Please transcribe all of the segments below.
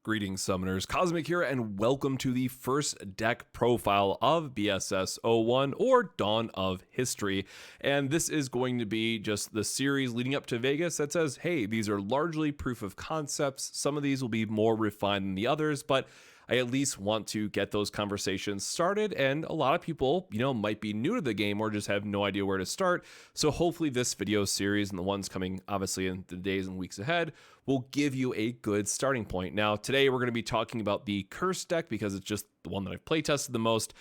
Greetings, Summoners. Cosmic here, and welcome to the first deck profile of BSS 01 or Dawn of History. And this is going to be just the series leading up to Vegas that says, hey, these are largely proof of concepts. Some of these will be more refined than the others, but I at least want to get those conversations started. And a lot of people, might be new to the game or just have no idea where to start. So hopefully this video series and the ones coming obviously in the days and weeks ahead will give you a good starting point. Now, today we're going to be talking about the Curse deck because it's just the one that I've playtested the most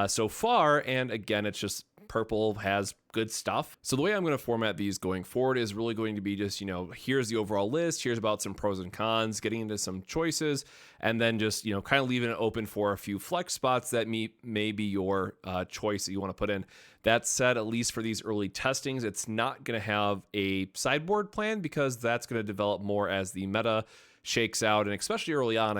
so far. And again, it's just purple has good stuff. So the way I'm going to format these going forward is really going to be just, here's the overall list, here's about some pros and cons, getting into some choices, and then just, kind of leaving it open for a few flex spots that may be your choice that you want to put in. That said, at least for these early testings, it's not going to have a sideboard plan because that's going to develop more as the meta shakes out. And especially early on,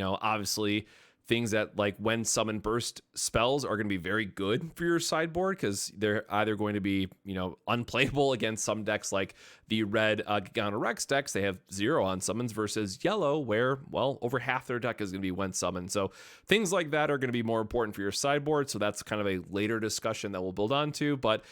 obviously things that like when summon burst spells are going to be very good for your sideboard because they're either going to be, unplayable against some decks like the red Gigana Rex decks. They have 0 on summons versus yellow where, well, over half their deck is going to be when summoned. So things like that are going to be more important for your sideboard. So that's kind of a later discussion that we'll build onto, but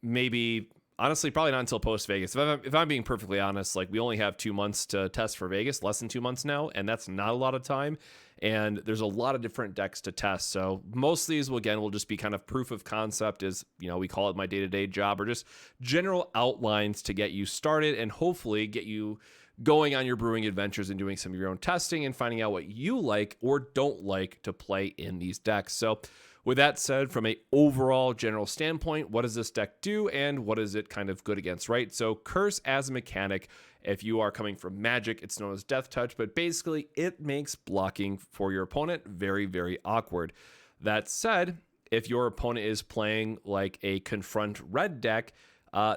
maybe honestly, probably not until post Vegas. If I'm being perfectly honest, like we only have 2 months to test for Vegas, less than 2 months now, and that's not a lot of time. And there's a lot of different decks to test. So most of these will just be kind of proof of concept is, we call it my day-to-day job, or just general outlines to get you started and hopefully get you going on your brewing adventures and doing some of your own testing and finding out what you like or don't like to play in these decks. So with that said, from a overall general standpoint, what does this deck do and what is it kind of good against, right? So Curse as a mechanic, if you are coming from Magic, it's known as Death Touch, but basically it makes blocking for your opponent very, very awkward. That said, if your opponent is playing like a Confront red deck,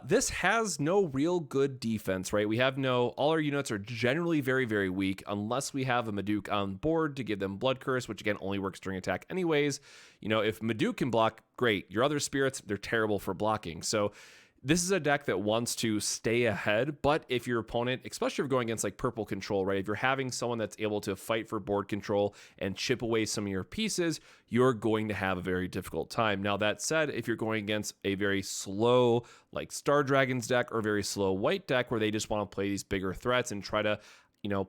this has no real good defense, right? All our units are generally very, very weak unless we have a Maduke on board to give them Blood Curse, which again only works during attack anyways. If Maduke can block, great. Your other spirits, they're terrible for blocking. So this is a deck that wants to stay ahead, but if your opponent, especially if you're going against like purple control, right? If you're having someone that's able to fight for board control and chip away some of your pieces, you're going to have a very difficult time. Now, that said, if you're going against a very slow, like Star Dragon's deck or a very slow white deck where they just want to play these bigger threats and try to,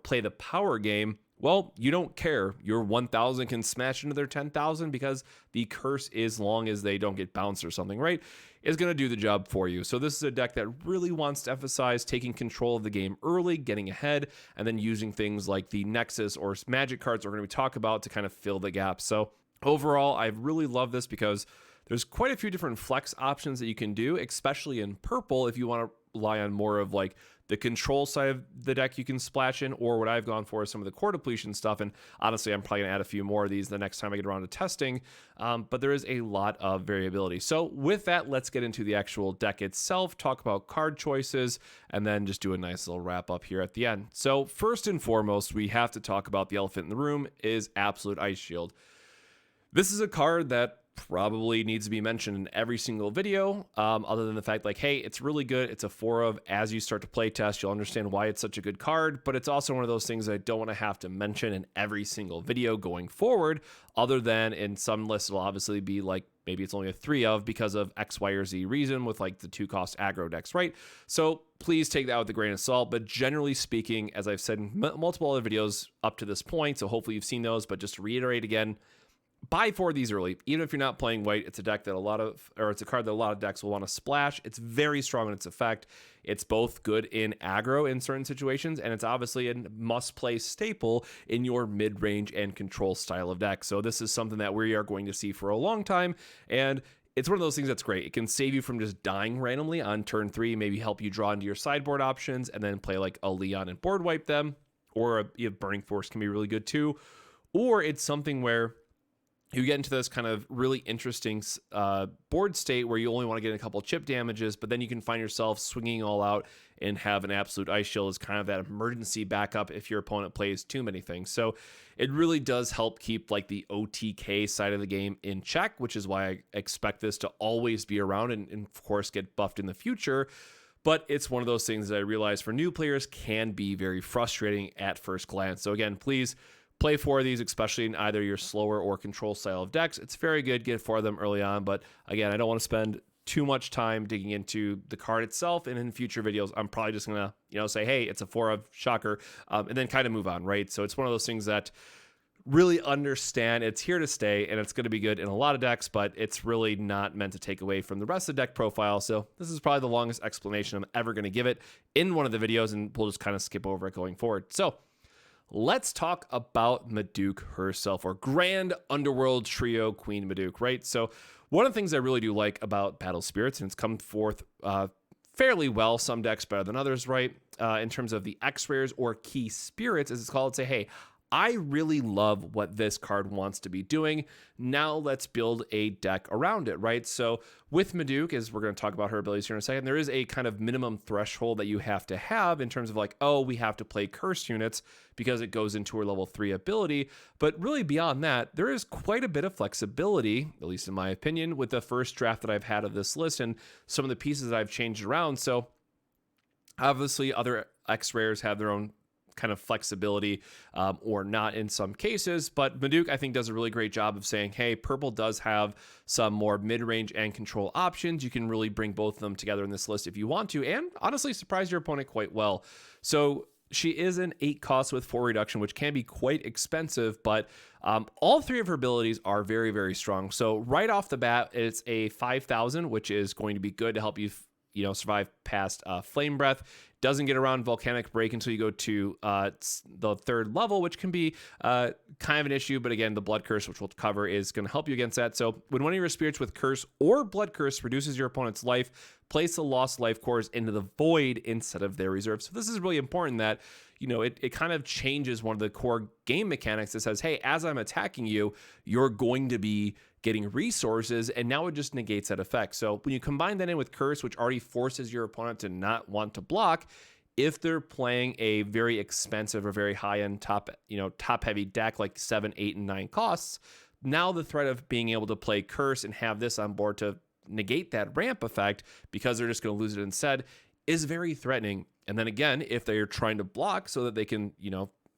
play the power game, well, you don't care. Your 1,000 can smash into their 10,000 because the curse, as long as they don't get bounced or something, right, is going to do the job for you. So this is a deck that really wants to emphasize taking control of the game early, getting ahead, and then using things like the Nexus or Magic cards we're going to talk about to kind of fill the gap. So overall, I really love this because there's quite a few different flex options that you can do, especially in purple if you want to rely on more of like the control side of the deck you can splash in, or what I've gone for is some of the core depletion stuff. And honestly, I'm probably gonna add a few more of these the next time I get around to testing. But there is a lot of variability. So with that, let's get into the actual deck itself, talk about card choices, and then just do a nice little wrap up here at the end. So first and foremost, we have to talk about the elephant in the room is Absolute Ice Shield. This is a card that probably needs to be mentioned in every single video, other than the fact like, hey, it's really good. It's a 4 of. As you start to play test, you'll understand why it's such a good card, but it's also one of those things that I don't want to have to mention in every single video going forward, other than in some lists it'll obviously be like, maybe it's only a 3 of because of X, Y, or Z reason with like the 2-cost aggro decks, right? So please take that with a grain of salt, but generally speaking, as I've said in multiple other videos up to this point, so hopefully you've seen those, but just to reiterate again, buy 4 of these early. Even if you're not playing white, it's a card that a lot of decks will want to splash. It's very strong in its effect. It's both good in aggro in certain situations, and it's obviously a must-play staple in your mid-range and control style of deck. So this is something that we are going to see for a long time, and it's one of those things that's great. It can save you from just dying randomly on turn 3, maybe help you draw into your sideboard options, and then play like a Leon and board wipe them, or a Burning Force can be really good too. Or it's something where you get into this kind of really interesting board state where you only want to get a couple chip damages, but then you can find yourself swinging all out and have an Absolute Ice Shield as kind of that emergency backup if your opponent plays too many things. So it really does help keep like the OTK side of the game in check, which is why I expect this to always be around and of course get buffed in the future. but it's one of those things that I realize for new players can be very frustrating at first glance. So again, please play 4 of these, especially in either your slower or control style of decks. It's very good, get 4 of them early on, but again, I don't want to spend too much time digging into the card itself, and in future videos I'm probably just gonna say, hey, it's a 4 of, shocker, and then kind of move on, right? So it's one of those things that really understand it's here to stay, and it's going to be good in a lot of decks, but it's really not meant to take away from the rest of the deck profile. So this is probably the longest explanation I'm ever going to give it in one of the videos, and we'll just kind of skip over it going forward. So let's talk about Maduke herself, or Grand Underworld Trio Queen Maduke, right? So one of the things I really do like about Battle Spirits, and it's come forth fairly well, some decks better than others, right? In terms of the X-Rares or Key Spirits, as it's called, say, hey, I really love what this card wants to be doing. Now let's build a deck around it, right? So with Maduke, as we're going to talk about her abilities here in a second, there is a kind of minimum threshold that you have to have in terms of like, oh, we have to play curse units because it goes into her level 3 ability. But really beyond that, there is quite a bit of flexibility, at least in my opinion, with the first draft that I've had of this list and some of the pieces that I've changed around. So obviously other X-Rares have their own kind of flexibility or not in some cases, but Maduke I think does a really great job of saying, hey, purple does have some more mid-range and control options. You can really bring both of them together in this list if you want to, and honestly surprise your opponent quite well. So she is an 8 cost with 4 reduction, which can be quite expensive, but all 3 of her abilities are very, very strong. So right off the bat, it's a 5,000, which is going to be good to help you survive past Flame Breath. Doesn't get around Volcanic Break until you go to the 3rd level, which can be kind of an issue. But again, the Blood Curse, which we'll cover, is going to help you against that. So when one of your spirits with Curse or Blood Curse reduces your opponent's life, place the lost life cores into the void instead of their reserve. So this is really important that, it kind of changes one of the core game mechanics that says, hey, as I'm attacking you, you're going to be getting resources, and now it just negates that effect. So when you combine that in with Curse, which already forces your opponent to not want to block, if they're playing a very expensive or very high-end top-heavy deck like 7, 8, and 9 costs, now the threat of being able to play Curse and have this on board to negate that ramp effect because they're just going to lose it instead is very threatening. And then again, if they're trying to block so that they can,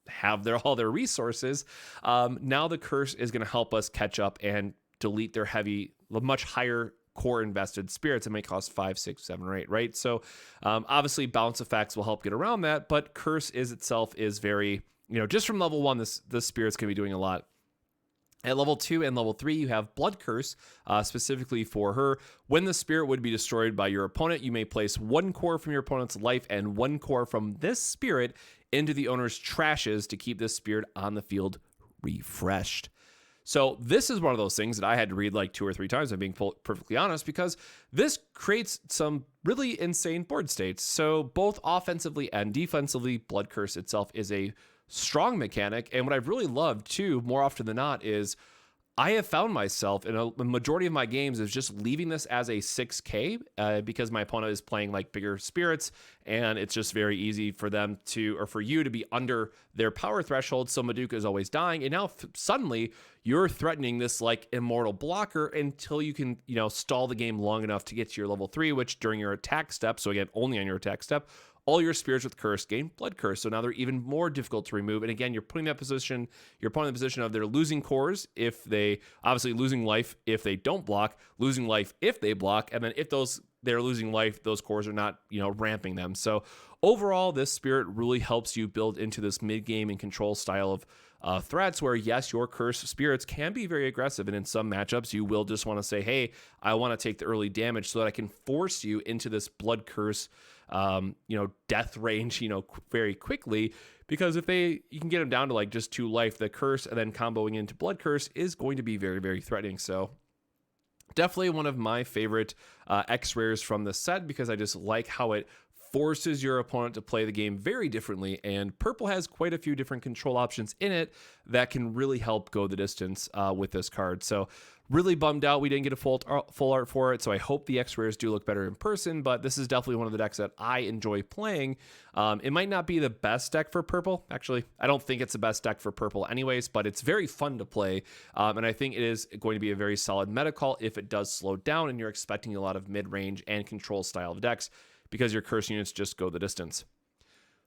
have all their resources, now the Curse is going to help us catch up and delete their much higher core invested spirits that may cost 5, 6, 7, or 8, right? So obviously bounce effects will help get around that, but Curse itself is very, just from level 1, the spirits can be doing a lot. At level 2 and level 3, you have Blood Curse, specifically for her. When the spirit would be destroyed by your opponent, you may place 1 core from your opponent's life and 1 core from this spirit into the owner's trashes to keep this spirit on the field refreshed. So this is one of those things that I had to read like 2 or 3 times, I'm being perfectly honest, because this creates some really insane board states. So both offensively and defensively, Blood Curse itself is a strong mechanic. And what I've really loved too, more often than not, is I have found myself in a majority of my games is just leaving this as a 6K because my opponent is playing like bigger spirits, and it's just very easy for them to, or for you to be under their power threshold. So Maduke is always dying, and now suddenly you're threatening this like immortal blocker until you can, stall the game long enough to get to your level 3, which during your attack step, so again, only on your attack step, all your spirits with Curse gain Blood Curse. So now they're even more difficult to remove. And again, you're putting that position, you're putting in the position of they're losing cores if they, obviously losing life if they don't block, losing life if they block, and then if they're losing life, those cores are not, ramping them. So overall, this spirit really helps you build into this mid-game and control style of threats where, yes, your Curse spirits can be very aggressive. And in some matchups, you will just want to say, hey, I want to take the early damage so that I can force you into this Blood Curse death range, very quickly, because if you can get them down to like just 2 life, the Curse and then comboing into Blood Curse is going to be very, very threatening. So definitely one of my favorite X-Rares from the set, because I just like how it forces your opponent to play the game very differently, and purple has quite a few different control options in it that can really help go the distance with this card. So really bummed out we didn't get a full art for it, so I hope the X-Rares do look better in person, but this is definitely one of the decks that I enjoy playing. It might not be the best deck for purple. Actually, I don't think it's the best deck for purple anyways, but it's very fun to play, and I think it is going to be a very solid meta call if it does slow down and you're expecting a lot of mid-range and control style of decks. because your curse units just go the distance.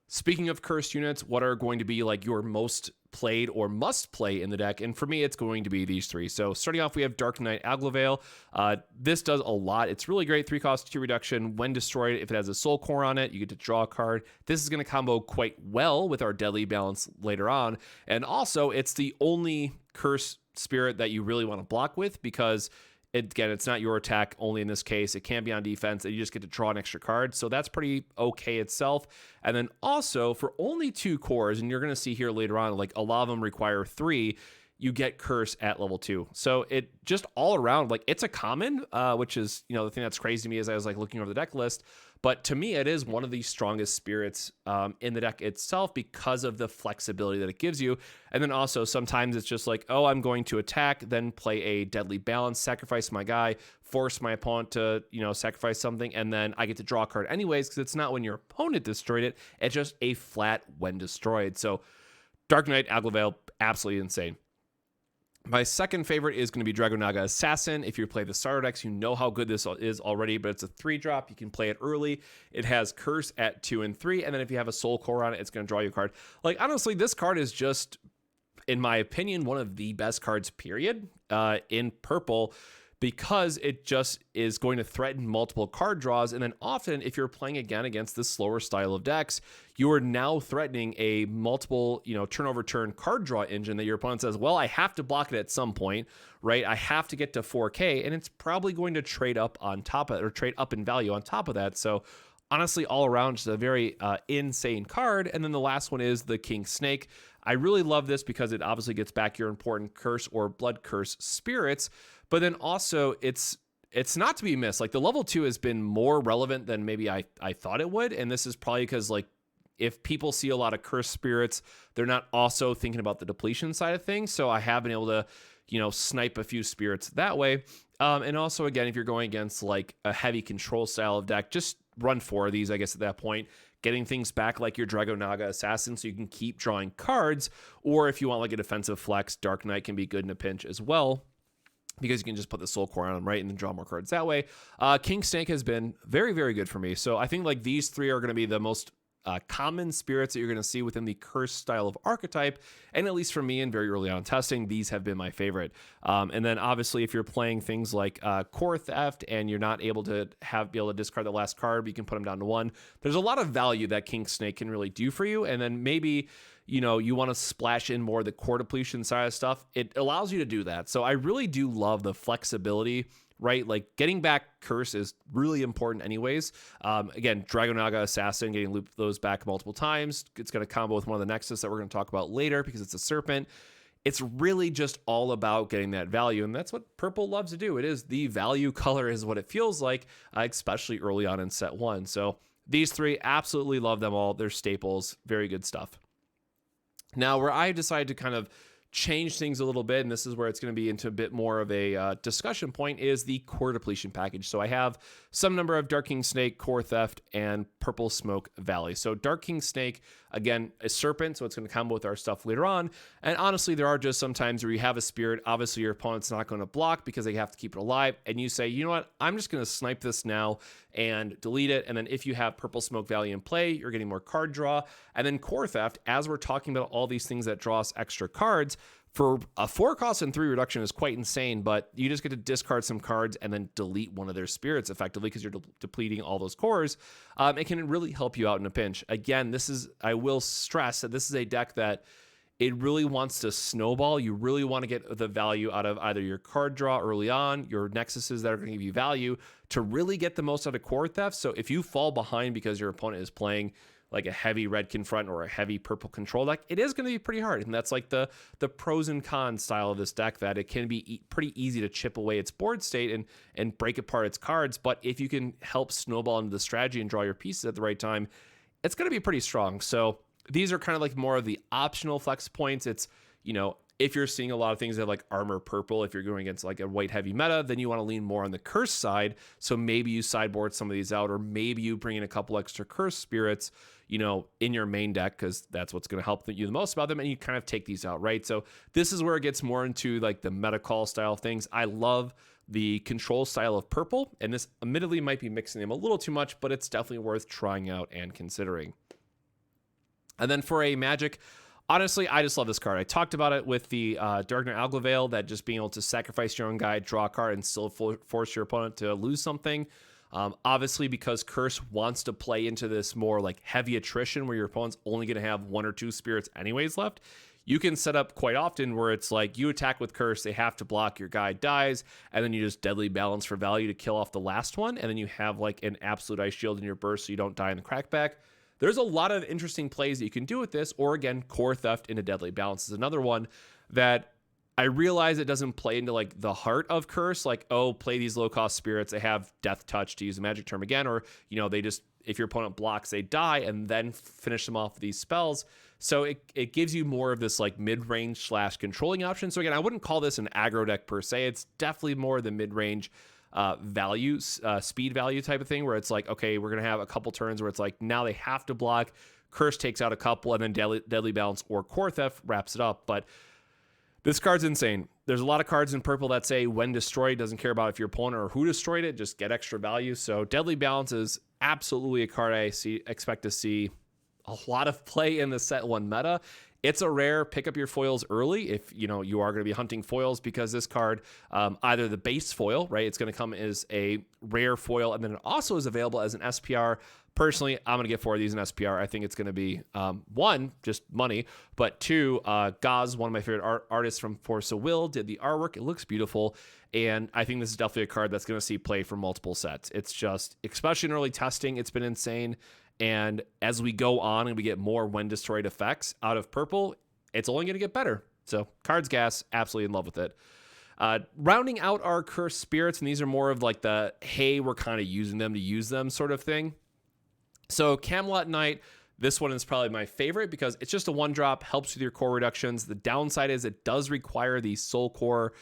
Speaking of cursed units, what are going to be like your most played or must play in the deck? And for me, it's going to be these three. So starting off, we have Dark Knight Aglavale. This does a lot. It's really great. 3 cost, 2 reduction. When destroyed, if it has a Soul Core on it, you get to draw a card. This is going to combo quite well with our Deadly Balance later on. And also, it's the only curse spirit that you really want to block with, because again, it's not your attack only in this case. It can be on defense, and you just get to draw an extra card. So that's pretty okay itself. And then also, for only 2 cores, and you're going to see here later on, like a lot of them require 3, you get curse at level 2. So it just all around, like it's a common, which is, the thing that's crazy to me as I was like looking over the deck list. But to me, it is one of the strongest spirits in the deck itself because of the flexibility that it gives you. And then also sometimes it's just like, oh, I'm going to attack, then play a Deadly Balance, sacrifice my guy, force my opponent to, sacrifice something, and then I get to draw a card anyways, because it's not when your opponent destroyed it. It's just a flat when destroyed. So Dark Knight Aglavale, absolutely insane. My second favorite is going to be Dragonaga Assassin. If you play the starter decks, you know how good this is already, but it's a 3-drop. You can play it early. It has Curse at 2 and 3, and then if you have a Soul Core on it, it's going to draw you a card. Like, honestly, this card is just, in my opinion, one of the best cards, period, in purple, because it just is going to threaten multiple card draws. And then often, if you're playing again against this slower style of decks, you are now threatening a multiple, turn over turn card draw engine that your opponent says, well, I have to block it at some point, right? I have to get to 4K, and it's probably going to trade up on top of it, or trade up in value on top of that. So honestly, all around, just a very insane card. And then the last one is the King Snake. I really love this because it obviously gets back your important curse or blood curse spirits, but then also it's not to be missed. Like, the level 2 has been more relevant than maybe I thought it would. And this is probably because, like, if people see a lot of cursed spirits, they're not also thinking about the depletion side of things. So I have been able to, snipe a few spirits that way. And also, again, if you're going against like a heavy control style of deck, just run 4 of these, I guess, at that point, getting things back like your Dragonaga Assassin so you can keep drawing cards. Or if you want like a defensive flex, Dark Knight can be good in a pinch as well, because you can just put the Soul Core on them, right, and then draw more cards that way. King Snake has been very, very good for me. So I think like these 3 are going to be the most common spirits that you're going to see within the curse style of archetype. And at least for me, and very early on testing, these have been my favorite. And then obviously, if you're playing things like Core Theft and you're not able to be able to discard the last card, you can put them down to 1. There's a lot of value that King Snake can really do for you. And then maybe, you want to splash in more of the core depletion side of stuff. It allows you to do that. So I really do love the flexibility, right? Like, getting back curse is really important anyways. Again, Dragonaga Assassin, getting those back multiple times. It's going to combo with one of the Nexus that we're going to talk about later because it's a serpent. It's really just all about getting that value, and that's what purple loves to do. It is the value color, is what it feels like, especially early on in set 1. So these 3, absolutely love them all. They're staples. Very good stuff. Now, where I decided to kind of change things a little bit, and this is where it's going to be into a bit more of a discussion point, is the core depletion package. So I have some number of Dark King Snake, Core Theft, and Purple Smoke Valley. So Dark King Snake, again, a serpent, so it's going to combo with our stuff later on. And honestly, there are just some times where you have a spirit, obviously your opponent's not going to block because they have to keep it alive, and you say, you know what, I'm just going to snipe this now and delete it. And then if you have Purple Smoke Valley in play, you're getting more card draw. And then Core Theft, as we're talking about all these things that draw us extra cards, for a 4 cost and 3 reduction is quite insane, but you just get to discard some cards and then delete one of their spirits effectively because you're depleting all those cores. It can really help you out in a pinch. Again, I will stress that this is a deck that it really wants to snowball. You really want to get the value out of either your card draw early on, your Nexuses that are going to give you value to really get the most out of Core Theft. So if you fall behind because your opponent is playing like a heavy red confront or a heavy purple control deck, it is going to be pretty hard. And that's like the pros and cons style of this deck, that it can be pretty easy to chip away its board state and break apart its cards. But if you can help snowball into the strategy and draw your pieces at the right time, it's going to be pretty strong. So these are kind of like more of the optional flex points. It's, if you're seeing a lot of things that have like armor purple, if you're going against like a white heavy meta, then you want to lean more on the curse side. So maybe you sideboard some of these out, or maybe you bring in a couple extra curse spirits, in your main deck, because that's what's going to help you the most about them. And you kind of take these out, right? So this is where it gets more into like the meta call style things. I love the control style of purple, and this admittedly might be mixing them a little too much, but it's definitely worth trying out and considering. And then for a magic, honestly, I just love this card. I talked about it with the Dark Knight Algavale, that just being able to sacrifice your own guy, draw a card, and still force your opponent to lose something. Obviously, because Curse wants to play into this more like heavy attrition where your opponent's only going to have 1 or 2 spirits anyways left, you can set up quite often where it's like you attack with Curse, they have to block, your guy dies, and then you just deadly balance for value to kill off the last one, and then you have like an absolute ice shield in your burst so you don't die in the crackback. There's a lot of interesting plays that you can do with this, or again, core theft into deadly balance is another one that I realize it doesn't play into like the heart of Curse, like, oh, play these low cost spirits, they have death touch, to use a magic term again, or, you know, they just, if your opponent blocks, they die, and then finish them off with these spells. So it gives you more of this like mid-range / controlling option. So again, I wouldn't call this an aggro deck per se. It's definitely more the mid-range value, speed value type of thing, where it's like, okay, we're going to have a couple turns where it's like, now they have to block, Curse takes out a couple, and then deadly balance or core theft wraps it up. But this card's insane. There's a lot of cards in purple that say when destroyed, doesn't care about if your opponent or who destroyed it, just get extra value. So deadly balance is absolutely a card I expect to see a lot of play in the set 1 meta. It's a rare, pick up your foils early if you know you are going to be hunting foils, because this card, either the base foil, right, it's going to come as a rare foil, and then it also is available as an SPR. Personally, I'm going to get 4 of these in SPR. I think it's going to be, 1, just money, but 2, Gaz, one of my favorite artists from Force of Will, did the artwork. It looks beautiful, and I think this is definitely a card that's going to see play for multiple sets. It's just, especially in early testing, it's been insane. And as we go on and we get more when destroyed effects out of purple, it's only going to get better. So cards gas, absolutely in love with it. Rounding out our cursed spirits, and these are more of like the, hey, we're kind of using them to use them sort of thing. So Camelot Knight, this one is probably my favorite because it's just a 1-drop, helps with your core reductions. The downside is it does require the soul core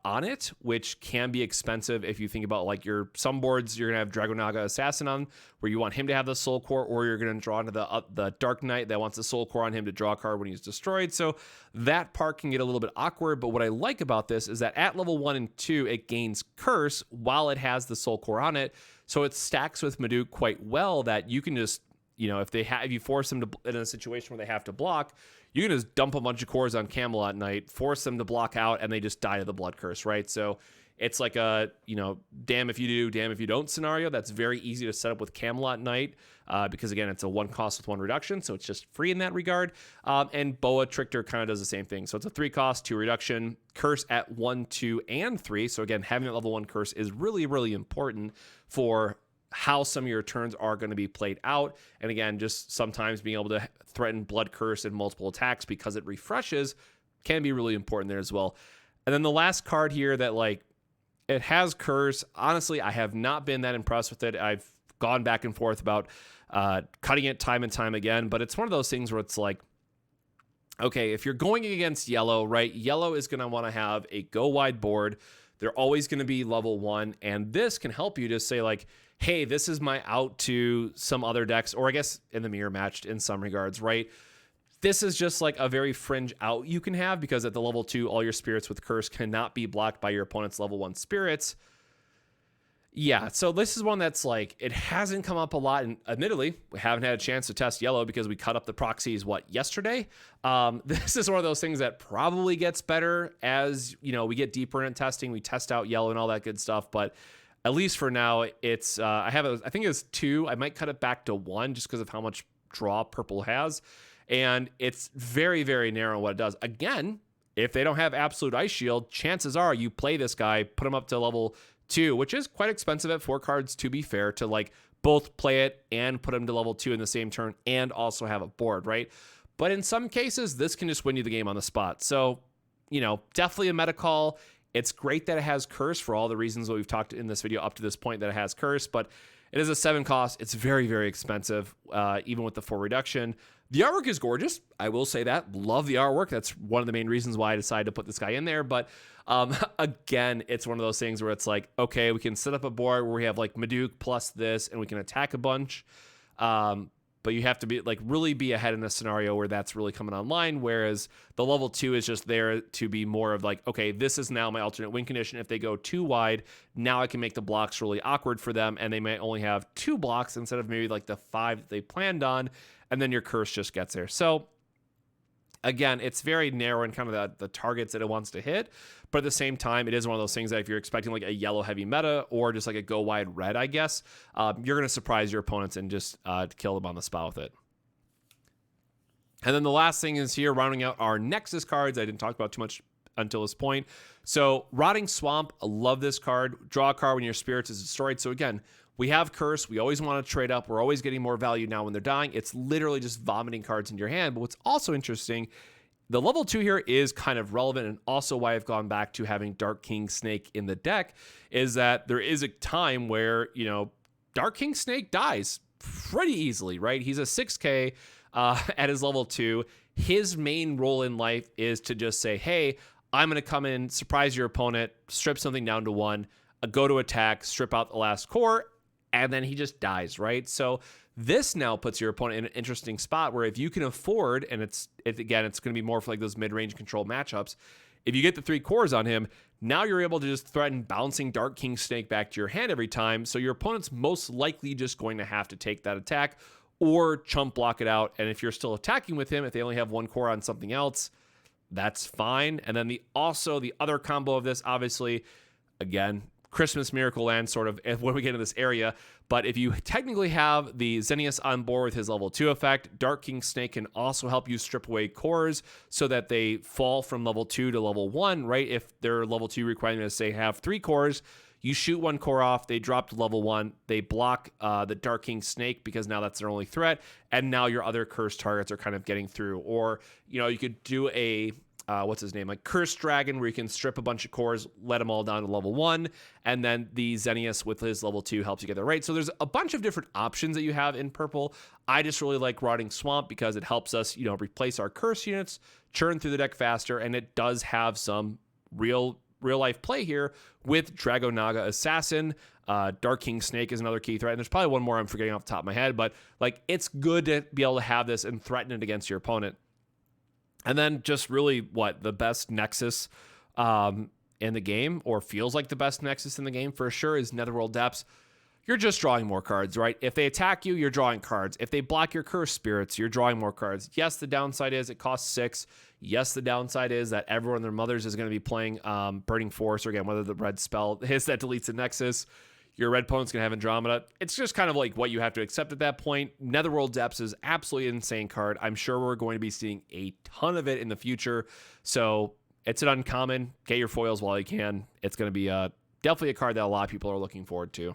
on it, which can be expensive if you think about like some boards you're gonna have Dragonaga Assassin on, where you want him to have the soul core, or you're gonna draw into the Dark Knight that wants the soul core on him to draw a card when he's destroyed. So that part can get a little bit awkward. But what I like about this is that at level 1 and 2, it gains Curse while it has the soul core on it. So it stacks with Maduke quite well, that you can just, you know, if you force them to in a situation where they have to block, you can just dump a bunch of cores on Camelot Knight, force them to block out, and they just die to the blood curse, right? So it's like a, you know, damn if you do, damn if you don't scenario. That's very easy to set up with Camelot Knight because, again, it's a 1 cost with 1 reduction, so it's just free in that regard. And Boa Trickster kind of does the same thing. So it's a 3 cost, 2 reduction, curse at 1, 2, and 3. So, again, having that level 1 curse is really, really important for how some of your turns are going to be played out. And again, just sometimes being able to threaten blood curse in multiple attacks because it refreshes can be really important there as well. And then the last card here that, like, it has curse. Honestly, I have not been that impressed with it. I've gone back and forth about cutting it time and time again, but it's one of those things where it's like, okay, if you're going against yellow, right, yellow is going to want to have a go wide board. They're always going to be level 1, and this can help you to say, like, hey, this is my out to some other decks, or I guess in the mirror matched in some regards, right? This is just like a very fringe out you can have, because at the level 2, all your spirits with curse cannot be blocked by your opponent's level 1 spirits. Yeah, so this is one that's like, it hasn't come up a lot, and admittedly, we haven't had a chance to test yellow because we cut up the proxies, yesterday? This is one of those things that probably gets better as, you know, we get deeper in testing, we test out yellow and all that good stuff, but at least for now, it's, I think it's 2, I might cut it back to 1 just because of how much draw purple has, and it's very, very narrow what it does. Again, if they don't have absolute ice shield, chances are you play this guy, put him up to level 2, which is quite expensive at 4 cards, to be fair, to like both play it and put him to level 2 in the same turn and also have a board, right? But in some cases, this can just win you the game on the spot. So, you know, definitely a meta call. It's great that it has curse for all the reasons that we've talked in this video up to this point, that it has curse, but it is a 7 cost. It's very, very expensive, even with the 4 reduction. The artwork is gorgeous. I will say that. Love the artwork. That's one of the main reasons why I decided to put this guy in there. But again, it's one of those things where it's like, okay, we can set up a board where we have like Maduke plus this, and we can attack a bunch. but you have to be like really be ahead in a scenario where that's really coming online. Whereas the level 2 is just there to be more of like, okay, this is now my alternate win condition. If they go too wide, now I can make the blocks really awkward for them, and they might only have 2 blocks instead of maybe like the 5 that they planned on, and then your curse just gets there. So again, it's very narrow in kind of the targets that it wants to hit, but at the same time, it is one of those things that if you're expecting like a yellow heavy meta or just like a go wide red, I guess, you're going to surprise your opponents and just kill them on the spot with it. And then the last thing is here, rounding out our Nexus cards. I didn't talk about too much until this point. So Rotting Swamp, I love this card. Draw a card when your spirits is destroyed. So again, we have Curse. We always want to trade up. We're always getting more value now when they're dying. It's literally just vomiting cards into your hand. But what's also interesting, the level 2 here is kind of relevant, and also why I've gone back to having Dark King Snake in the deck is that there is a time where, you know, Dark King Snake dies pretty easily, right? He's a 6K at his level 2. His main role in life is to just say, hey, I'm going to come in, surprise your opponent, strip something down to 1, go to attack, strip out the last core, and then he just dies, right? So this now puts your opponent in an interesting spot where if you can afford, and it's going to be more for like those mid-range control matchups, if you get the 3 cores on him, now you're able to just threaten bouncing Dark King Snake back to your hand every time, so your opponent's most likely just going to have to take that attack or chump block it out, and if you're still attacking with him, if they only have 1 core on something else, that's fine. And then the other combo of this, obviously, again, Christmas Miracle Land sort of when we get into this area, but if you technically have the Xenius on board with his level 2 effect, Dark King Snake can also help you strip away cores so that they fall from level 2 to level 1, right? If their level 2 requirement is, say, have 3 cores, you shoot 1 core off, they drop to level 1, they block the Dark King Snake because now that's their only threat, and now your other cursed targets are kind of getting through. Or, you know, you could do a what's his name, like Cursed Dragon, where you can strip a bunch of cores, let them all down to level 1, and then the Xenius with his level 2 helps you get there, right? So there's a bunch of different options that you have in purple. I just really like Rotting Swamp because it helps us, you know, replace our curse units, churn through the deck faster, and it does have some real life play here with Dragonaga Assassin. Dark King Snake is another key threat, and there's probably one more I'm forgetting off the top of my head, but like it's good to be able to have this and threaten it against your opponent. And then just really the best Nexus in the game, or feels like the best Nexus in the game for sure, is Netherworld Depths. You're just drawing more cards, right? If they attack you, you're drawing cards. If they block your Cursed Spirits, you're drawing more cards. Yes, the downside is it costs 6. Yes, the downside is that everyone and their mothers is going to be playing Burning Force, or again, whether the red spell hits that deletes a Nexus. Your red opponent's going to have Andromeda. It's just kind of like what you have to accept at that point. Netherworld Depths is absolutely an insane card. I'm sure we're going to be seeing a ton of it in the future. So it's an uncommon. Get your foils while you can. It's going to be definitely a card that a lot of people are looking forward to.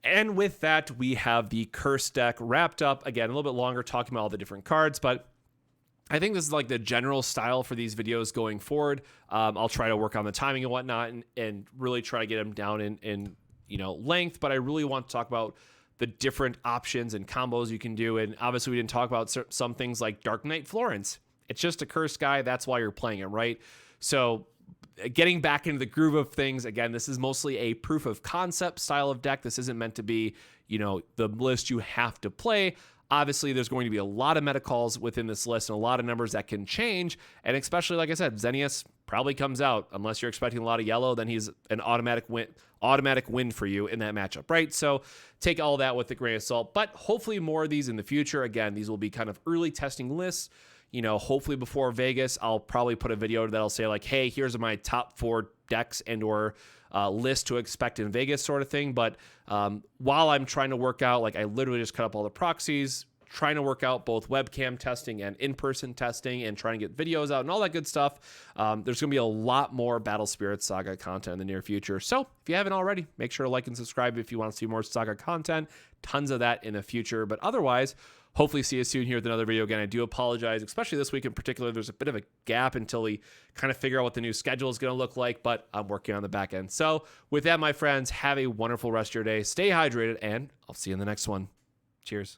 And with that, we have the Curse deck wrapped up. Again, a little bit longer talking about all the different cards, but I think this is like the general style for these videos going forward. I'll try to work on the timing and whatnot, and really try to get them down in length. But I really want to talk about the different options and combos you can do. And obviously, we didn't talk about some things like Dark Knight Florence. It's just a curse guy. That's why you're playing it, right? So getting back into the groove of things, again, this is mostly a proof of concept style of deck. This isn't meant to be, the list you have to play. Obviously, there's going to be a lot of meta calls within this list and a lot of numbers that can change. And especially, like I said, Xenius probably comes out. Unless you're expecting a lot of yellow, then he's an automatic win for you in that matchup, right? So take all that with a grain of salt. But hopefully more of these in the future. Again, these will be kind of early testing lists. Hopefully before Vegas, I'll probably put a video that'll say like, hey, here's my top 4 decks and or list to expect in Vegas sort of thing. But while I'm trying to work out, like I literally just cut up all the proxies, trying to work out both webcam testing and in-person testing and trying to get videos out and all that good stuff. There's going to be a lot more Battle Spirits Saga content in the near future. So if you haven't already, make sure to like and subscribe if you want to see more Saga content. Tons of that in the future. But otherwise, hopefully see you soon here with another video. Again, I do apologize, especially this week in particular. There's a bit of a gap until we kind of figure out what the new schedule is going to look like, but I'm working on the back end. So with that, my friends, have a wonderful rest of your day. Stay hydrated, and I'll see you in the next one. Cheers.